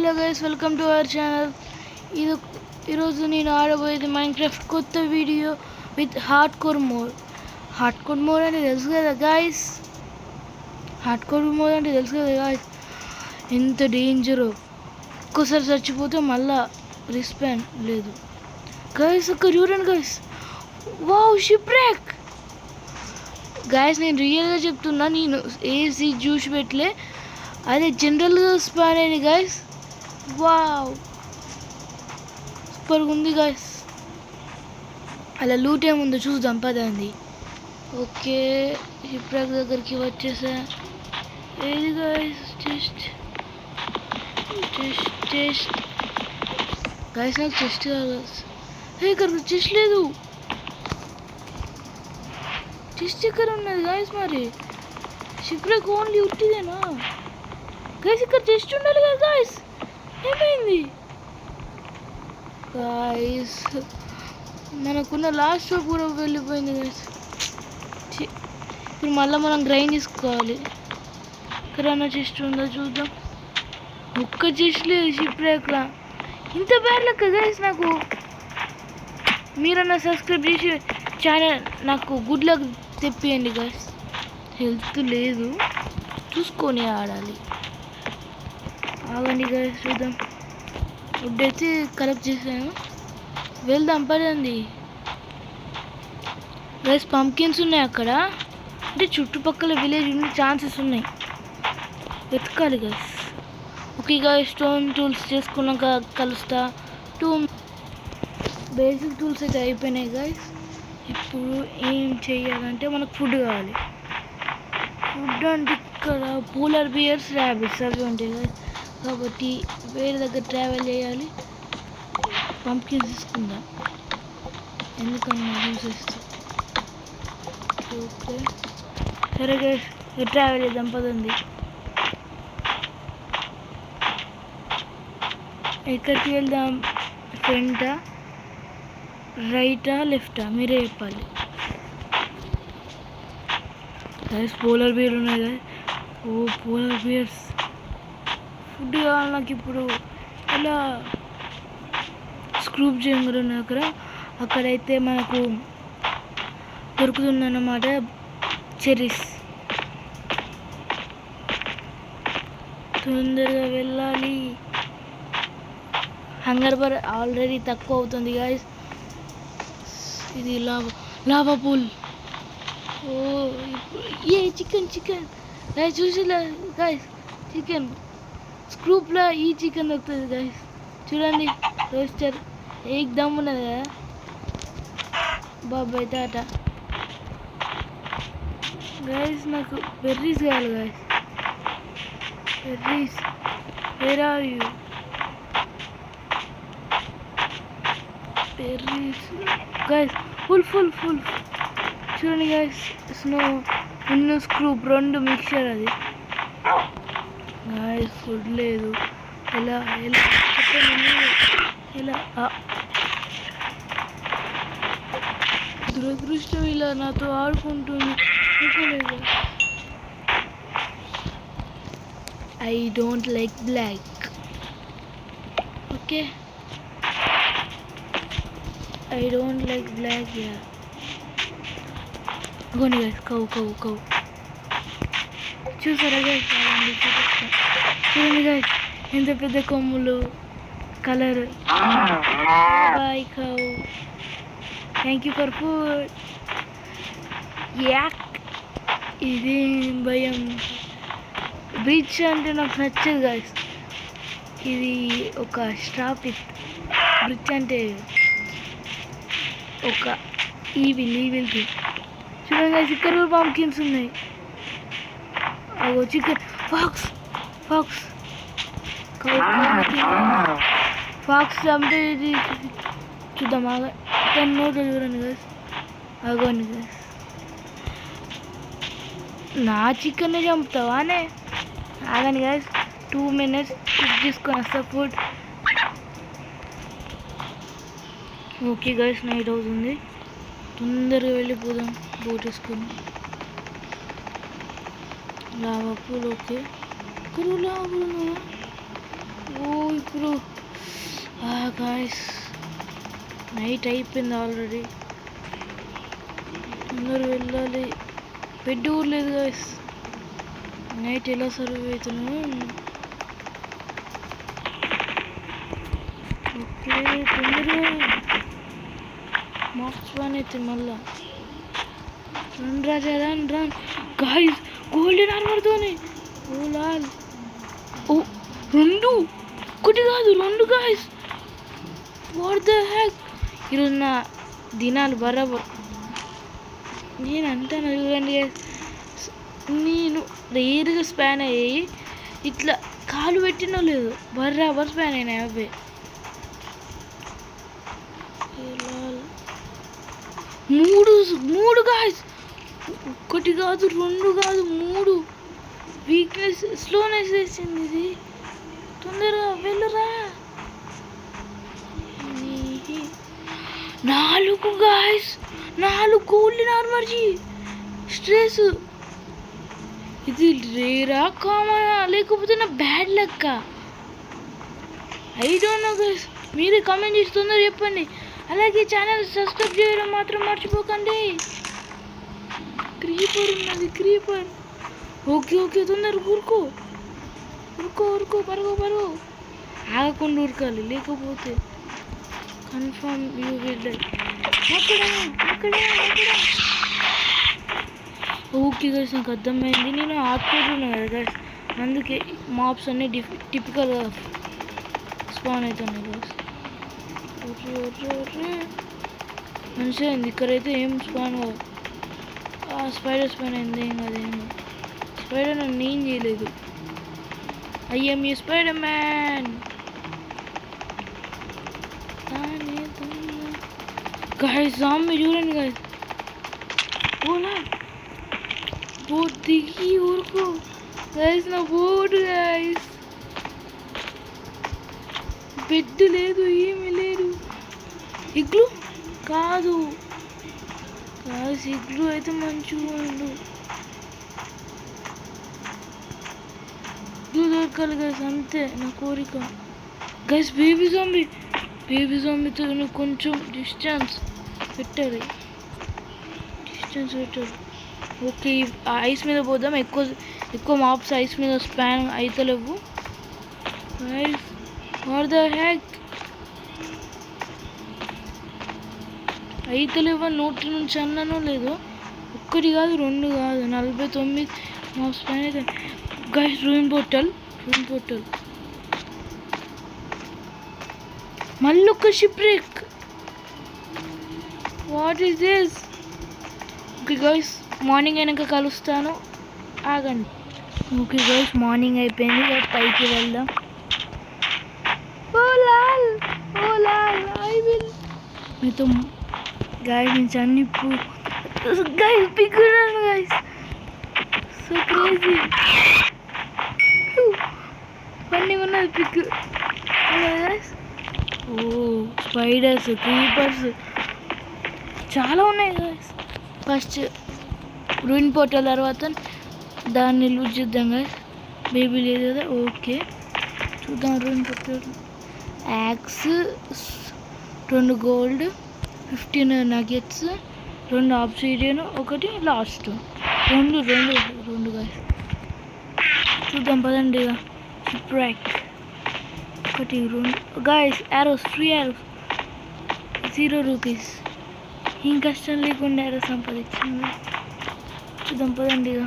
Hello guys, welcome to our channel. ఈరోజు నేను ఆడబోయేది Minecraft కొత్త video with hard core mode. అంటే తెలుసు కదా గాయస్, ఎంత డేంజరో. ఒక్కసారి చచ్చిపోతే మళ్ళా రిస్పాన్ లేదు గాయస్. ఒక్క చూడండి guys, wow ship rack guys. నేను రియల్గా చెప్తున్నా, నేను ఏసీ జ్యూస్ పెట్టలే, అదే జనరల్గా స్పాన్ అయింది గాయస్. వావ్ సూపర్గా ఉంది గాయస్. అలా లూట్ ఏముందో చూద్దాం పదండి. ఓకే, షిప్ ర్యాక్ దగ్గరికి వచ్చేసా. ఏది గాయస్, చెస్ట్ గాయస్, నాకు చెస్ట్ కాదు. ఇక్కడ చెస్ట్ లేదు. చెస్ట్ ఎక్కడ ఉన్నది గాయస్? మరి షిప్ ర్యాక్ ఓన్లీ ఉట్టిదేనా గాయస్? ఇక్కడ చెస్ట్ ఉండాలి కదా గాయస్, ఏమైంది గాయస్? మనకున్న లాస్ట్ షాప్ కూడా వెళ్ళిపోయింది గాయస్. ఇప్పుడు మళ్ళీ మనం గ్రైండ్ చేసుకోవాలి. ఎక్కడన్నా చెస్ట్ ఉందో చూద్దాం. ఒక్క చెస్ట్ లేదు షిప్ ర్యాక్లా. ఇంత బ్యాడ్ లెక్క గాయస్. నాకు మీరన్నా సబ్స్క్రైబ్ చేసి ఛానల్ నాకు గుడ్ లక్ తెప్పియండి గాయస్. హెల్త్ లేదు, చూసుకొని ఆడాలి. ఆగండి గాయస్, చూద్దాం. ఫుడ్ అయితే కలెక్ట్ చేసాను, వెళ్దాం పదండి గాయస్. పంకిన్స్ ఉన్నాయి అక్కడ, అంటే చుట్టుపక్కల విలేజ్ ఉండే ఛాన్సెస్ ఉన్నాయి, వెతకాలి guys. Okay guys, stone tools చేసుకున్నాక కలుస్తా. బేసిక్ టూల్స్ అయితే అయిపోయినాయి గాయస్. ఇప్పుడు ఏం చెయ్యాలంటే మనకు ఫుడ్ కావాలి. ఫుడ్ అంటే ఇక్కడ పోలార్ బియర్స్, ర్యాబిట్స్ అవి ఉంటాయి గాయస్. కాబట్టి వేరే దగ్గర ట్రావెల్ చేయాలి. పంప్కిన్స్ తీసుకుందాం, ఎందుకన్నా యూజ్ చేస్తాం. ఓకే సరే గైస్, ట్రావెల్ చేద్దాం పదండి. ఎక్కడికి వెళ్దాం? ఫ్రంటా, రైటా, లెఫ్టా? మీరే చెప్పాలి గైస్. పోలార్ బియర్ ఉన్నాయి గైస్. ఓ పోలార్ బియర్స్. ఫుడ్ కావాలి నాకు ఇప్పుడు. ఇలా స్క్రూప్ జంగర్ ఉన్న అక్కడైతే మనకు దొరుకుతుందన్నమాట చెర్రీస్. తొందరగా వెళ్ళాలి. హంగర్ బార్ ఆల్రెడీ తక్కువ అవుతుంది గాయస్. ఇది లావా పూల్. ఓ ఏ చికెన్ గాయస్, చూసిలా గాయస్, చికెన్ స్క్రూప్లో ఈ చికెన్ దొరుకుతుంది గాయస్. చూడండి, రోస్టర్ ఏక్ దమ్ ఉన్నది కదా. బాబాయ్ టాటా గాయస్. నాకు బెర్రీస్ కావాలి guys. Berries, where are you? Berries guys, full చూడండి గాయస్. స్నో ఇన్ను స్క్రూప్ రెండు మిక్చర్ అది గాయస్. ఫుడ్ లేదు. ఎలా దురదృష్టం ఇలా నాతో ఆడుకుంటుంది. I don't like black. Okay, I don't like black. యా గోని గైస్, కౌ చూసారా గైస్? చూడండి గైస్, ఎంత పెద్ద కొమ్ములు, colour. Bye cow, thank you for food. Yuck, ఇది భయం. బ్రిడ్జ్ అంటే నాకు నచ్చదు గాయస్. ఇది ఒక స్టాప్ ఇట్. బ్రిడ్జ్ అంటే ఒక ఈవిల్ థింగ్. చూడండి గాయస్, ఇక్కడ కూడా పంప్కిన్స్ ఉన్నాయి. అగో చికెన్. ఫాక్స్ అంటే ఇది చూద్దాం. నోట్లో చూడండి గాయస్. అగోండి గాయస్, నా చికెన్ చంపుతావానే? ఆగండి గాయస్, 2 minutes కుక్ చేసుకొని వస్తా ఫుడ్. ఓకే గాయస్, నైట్ అవుతుంది, తొందరగా వెళ్ళిపోదాం బోట్ వేసుకొని. Lava pool. Okay, lava pool ఇప్పుడు గాయస్ నైట్ అయిపోయింది ఆల్రెడీ. అందరూ వెళ్ళాలి. బెడ్ కూడా లేదు గాయస్. నైట్ ఎలా సర్వ్ అవుతున్నాను. ఓకే తొందరగా మార్క్స్ వన్ అయితే మళ్ళా రన్ రాజా రన్ రన్ గాయస్. గోల్డెన్ ఆర్మర్తోనే ఓ లాల్. ఓ 2 ఒకటి కాదు 2 గాయస్. What the heck. ఈరోజు నా దినాలు బరాబర్. నేను అంటాను చూడండి గాయస్, నేను రేరుగా స్పాన్ అయ్యి ఇట్లా కాలు పెట్టినో లేదు బరాబర్ స్పాన్ అయినాయి అవే. 3 గాయస్. ఒకటి కాదు 2 కాదు 3. వీక్నెస్ స్లోనెస్ వేసింది ఇది. తొందరగా వెళ్ళరా. 4 గాయస్. 4 golden ఆర్మర్జీ stress. ఇది రేరా కామనా లేకపోతే నా బ్యాడ్ లక్క? I don't know guys. మీరే కామెంట్ చేసి తొందర చెప్పండి. అలాగే ఛానల్ సబ్స్క్రైబ్ చేయడం మాత్రం మర్చిపోకండి. క్రీపర్ ఉన్నది క్రీపర్. ఓకే ఓకే తొందర ఊరుకో ఊరుకో ఊరుకో పరుగు పరుగు. ఆగకుండా ఉరకాలి లేకపోతే కన్ఫర్మ్ యూ విల్ డై. అక్కడ అక్కడ అక్కడ. ఓకే గైస్ నాకు అర్థమైంది. నేను ఆడుకుంటున్నాను కదా గైస్, అందుకే మాప్స్ అన్నీ టిపికల్గా స్పాన్ అవుతున్నాయి గైస్. మంచిగా అయింది. ఇక్కడైతే ఏం స్పాన్ కాదు. స్పైడర్ స్పాన్ అయింది. ఏం కాదు ఏం కాదు. స్పైడర్ నన్ను ఏం చేయలేదు. I'm you spider man. Guys zombie చూడండి గైస్. ఓలా బోట్ దిగి ఊరుకో గైస్. నా బోట్ గైస్. బెడ్ లేదు ఏమీ లేదు. ఇగ్లు కాదు గైస్. ఇగ్లు అయితే మంచిగా ఉండు. ఇగ్లు దొరకాలి గైస్ అంతే నా కోరిక గైస్. బేబీ జాంబీతో కొంచెం డిస్టెన్స్ పెట్టాలి. ఓకే ఐస్ మీద పోదాం. ఎక్కువ మాప్స్ ఐస్ మీద స్పాన్ అవుతలేవు. వాట్ ద హెక్ అయితలేవు. నోటి నుంచి అన్నానో లేదు. ఒక్కటి కాదు 2 కాదు 49 మాప్స్ స్పాన్ అయితే గైస్. రూయిన్ పోర్టల్ మళ్ళీ ఒక ship break. What is this? Okay guys morning అయినాక కలుస్తాను. ఆగండి. ఓకే గైస్ మార్నింగ్ అయిపోయింది. పైకి వెళ్దాం. ఓ లాల్ ఐ విల్ మీతో గైస్ నుంచి అన్ని గైస్ పిక్కున్నాను గైస్. సో క్రేజీ ఫన్నీ ఉన్నది pick. Guys oh spiders creepers చాలా ఉన్నాయి గైస్. ఫస్ట్ రూయిన్ పోర్టల్ తర్వాత దాన్ని లూజ్ చేద్దాం గైస్. బేబీ లేదు కదా. ఓకే చూద్దాం. Ruin portal axe 2 gold 15 nuggets 2 obsidian 1 last 2 guys. చూద్దాం పదండి. ఇక shipwreck 1 2 guys. Arrows free arrows 0 rupees. ఏం కష్టం లేకుండా యారో సంపాదించింది. చూద్దాం పదండి. ఇక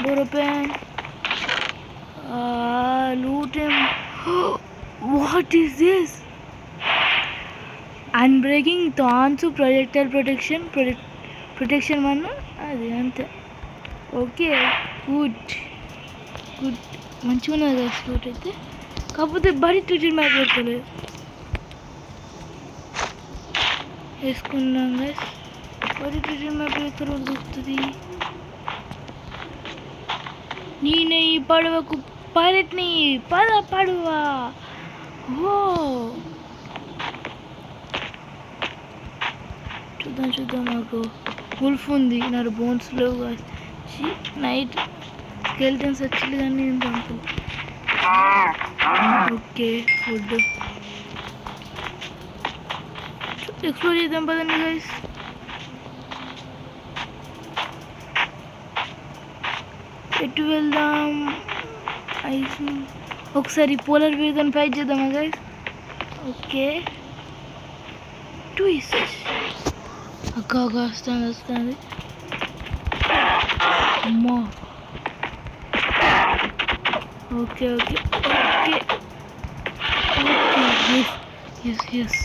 door open. Loot him. What is this? Unbreaking thorns projectile protection 1 అది అంతే. ఓకే గుడ్ మంచిగా ఉన్నది కదా లూట్ అయితే. కాకపోతే బరీ ట్విటర్ మ్యాప్ పెట్టలేదు. వేసుకున్నాం గైస్. బరీ ట్విటర్ మ్యాప్ ఎక్కడ దొరుకుతుంది? నేనే ఈ పడవకు పైలట్ని. పడవ. ఓ చూద్దాం. నాకు వుల్ఫ్ ఉంది. నా బోన్స్ లేవు. నైట్ స్కెల్టన్స్ వచ్చింది కానీ నేను చంపు. ఓకే ఫుడ్ ఎక్స్ప్లోర్ చేద్దాం పదండి గైస్. ఎటు వెళ్దాం? ఐస్ ఒకసారి పోలర్ బేర్తో ఫైట్ చేద్దామా గైస్? Okay twist. అక్క వస్తుంది అమ్మా. Okay okay okay yes yes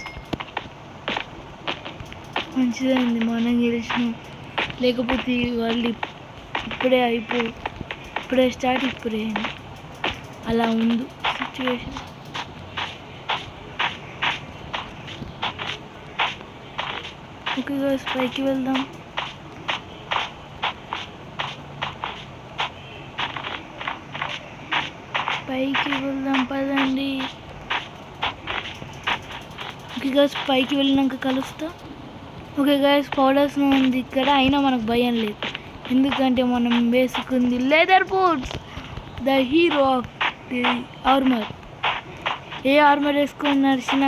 మంచిదైంది మనం గెలిచినాం. లేకపోతే వాళ్ళు ఇప్పుడే ఇప్పుడే స్టార్ట్ ఇప్పుడే అలా ఉంది సిచ్యువేషన్. ఓకే గైస్ పైకి వెళ్దాం. పదండి. ఓకే గైస్ పైకి వెళ్ళినాక కలుస్తా. ఓకే గైస్ పౌడర్స్ ఉంది ఇక్కడ, అయినా మనకు భయం లేదు ఎందుకంటే మనం వేసుకుంది leather boots, the hero of the armour. ఏ ఆర్మర్ వేసుకొని నడిచిన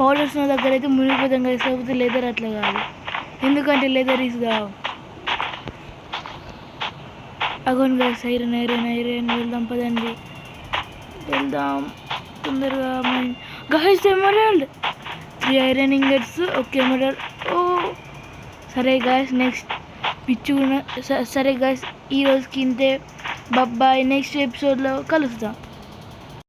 పౌడర్స్ దగ్గర అయితే మునిగిపోతాం కదా, కాకపోతే లెదర్ అట్లా కాదు, ఎందుకంటే లెదర్ ఈజ్ ద అగోన్ గైస్. ఐరన్ వెళ్దాం పదండి, వెళ్దాం తొందరగా. Guys emerald 3 iron ingots. Okay emerald. Oh సరే గైస్ నెక్స్ట్ సరే గైస్ ఈరోజుకి ఇంతే. బాయ్, నెక్స్ట్ ఎపిసోడ్లో కలుద్దాం.